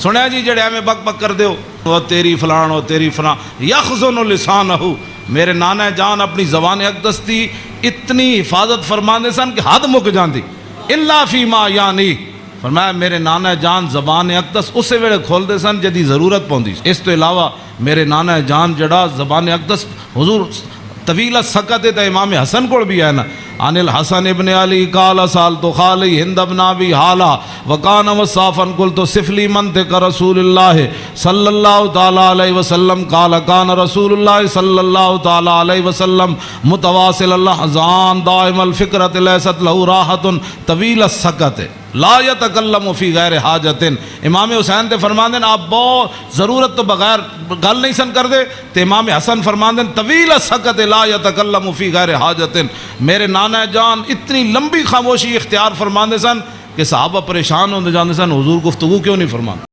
سنیا جی جڑے میں بک بک کر دیو وہ تیری فلان وہ تیری فلان یخزن لسانہ، میرے نانا جان اپنی زبان اقدس دی اتنی حفاظت فرماندے سن کہ حد مک جاندی الا فیما یعنی، فرمایا میرے نانا جان زبان اقدس اسے ویلے کھول دے سن جدی ضرورت پوندی۔ اس تو علاوہ میرے نانا جان جڑا زبان اقدس حضور طویل سکت ہے، امام حسن کو بھی ہے نا، عن الحسن ابن علی قال سالت خالی ہند ابن ابی حالہ وکان وصافا قلت صف لی منطق رسول اللہ صلی اللہ تعالی علیہ وسلم قال کان رسول اللہ صلی اللہ تعالی علیہ وسلم متواصل الاحزان دائم الفکرۃ لیست لہ راحت طویل السکت لا یتکلم فی غیر حاجت۔ امام حسین تے فرمان دین آپ بہت ضرورت تو بغیر گل نہیں سن کر دے، تے امام حسن فرمان دین طویل السکت لا یتکلم فی غیر حاجت، میرے نانا جان اتنی لمبی خاموشی اختیار فرمان دے سن کہ صحابہ پریشان ہوندے جاندے سن حضور گفتگو کیوں نہیں فرمان۔